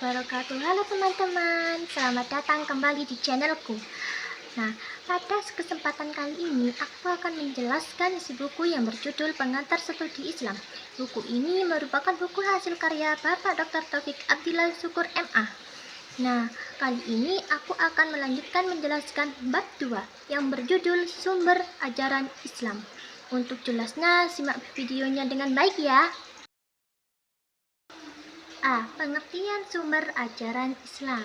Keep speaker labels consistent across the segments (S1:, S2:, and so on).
S1: wabarakatuh. Halo teman-teman, selamat datang kembali di channelku. Nah, pada kesempatan kali ini aku akan menjelaskan isi buku yang berjudul Pengantar Studi Islam. Buku ini merupakan buku hasil karya Bapak Dr. Taufik Abdillah Syukur MA. Nah, kali ini aku akan melanjutkan menjelaskan bab 2 yang berjudul Sumber Ajaran Islam. Untuk jelasnya, simak videonya dengan baik ya. A. Pengertian sumber ajaran Islam.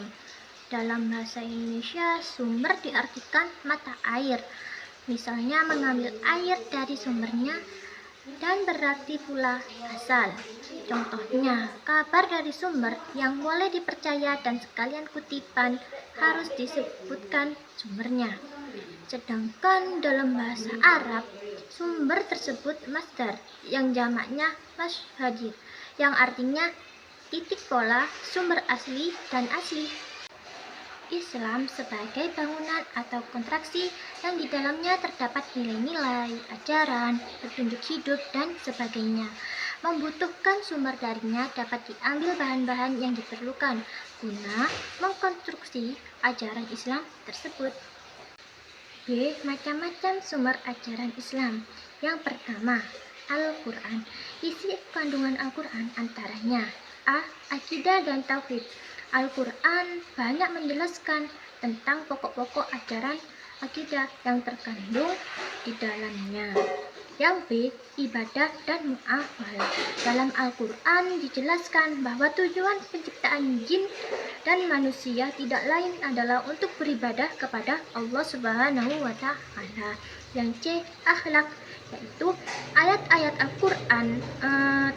S1: Dalam bahasa Indonesia, sumber diartikan mata air. Misalnya mengambil air dari sumbernya, dan berarti pula asal. Contohnya, kabar dari sumber yang boleh dipercaya dan sekalian kutipan harus disebutkan sumbernya. Sedangkan dalam bahasa Arab, sumber tersebut masdar yang jamaknya mashadir, yang artinya titik pola, sumber asli, dan asli. Islam sebagai bangunan atau konstruksi yang di dalamnya terdapat nilai-nilai, ajaran, petunjuk hidup, dan sebagainya. Membutuhkan sumber darinya dapat diambil bahan-bahan yang diperlukan guna mengkonstruksi ajaran Islam tersebut. B. Macam-macam sumber ajaran Islam. Yang pertama, Al-Quran. Isi kandungan Al-Quran antaranya A. Akidah dan Tauhid. Al-Quran banyak menjelaskan tentang pokok-pokok ajaran akidah yang terkandung di dalamnya. Yang B. Ibadah dan muamalah. Dalam Al-Quran dijelaskan bahwa tujuan penciptaan jin dan manusia tidak lain adalah untuk beribadah kepada Allah Subhanahu wa Ta'ala. Yang C. Akhlak, yaitu ayat-ayat Al-Quran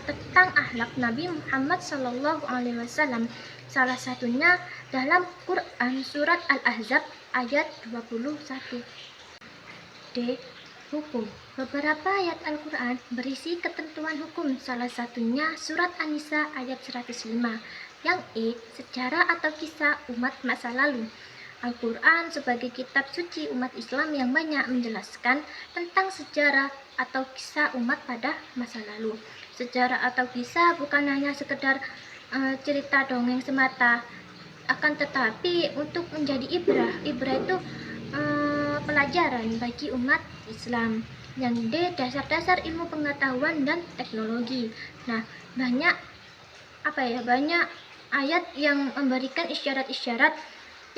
S1: tentang akhlak Nabi Muhammad SAW. Salah satunya dalam Quran surat Al-Ahzab ayat 21. D. Hukum. Beberapa ayat Al-Quran berisi ketentuan hukum, salah satunya surat An-Nisa ayat 105. Yang E. Sejarah atau kisah umat masa lalu. Al-Quran sebagai kitab suci umat Islam yang banyak menjelaskan tentang sejarah atau kisah umat pada masa lalu. Sejarah atau kisah bukan hanya sekedar cerita dongeng semata, akan tetapi untuk menjadi ibrah. Ibrah itu pelajaran bagi umat Islam. Yang D. Dasar-dasar ilmu pengetahuan dan teknologi. Nah, banyak ayat yang memberikan isyarat-isyarat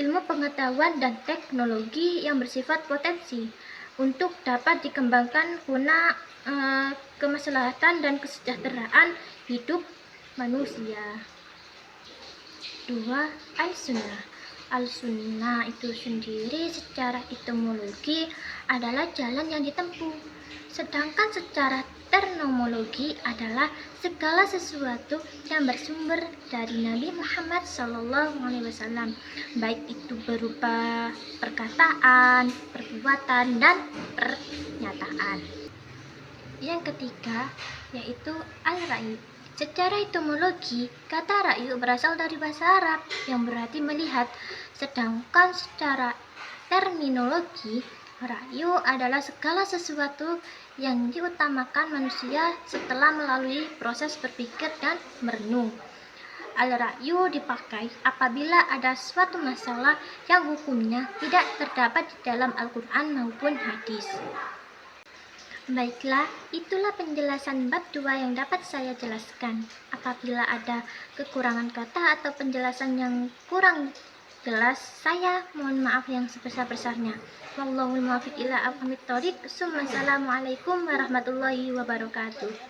S1: ilmu pengetahuan dan teknologi yang bersifat potensi untuk dapat dikembangkan guna kemaslahatan dan kesejahteraan hidup manusia. 2. Al-Sunnah. Al-Sunnah itu sendiri secara etimologi adalah jalan yang ditempuh, sedangkan secara terminologi adalah segala sesuatu yang bersumber dari Nabi Muhammad SAW, baik itu berupa perkataan, perbuatan, dan pernyataan. Yang ketiga yaitu al-ra'yu. Secara etimologi, kata ra'yu berasal dari bahasa Arab yang berarti melihat, sedangkan secara terminologi, ra'yu adalah segala sesuatu yang diutamakan manusia setelah melalui proses berpikir dan merenung. Al-ra'yu dipakai apabila ada suatu masalah yang hukumnya tidak terdapat di dalam Al-Quran maupun hadis. Baiklah, itulah penjelasan bab 2 yang dapat saya jelaskan. Apabila ada kekurangan kata atau penjelasan yang kurang jelas, saya mohon maaf yang sebesar-besarnya. Wallahul muwaffiq ila aqwamit thoriq. Assalamualaikum warahmatullahi wabarakatuh.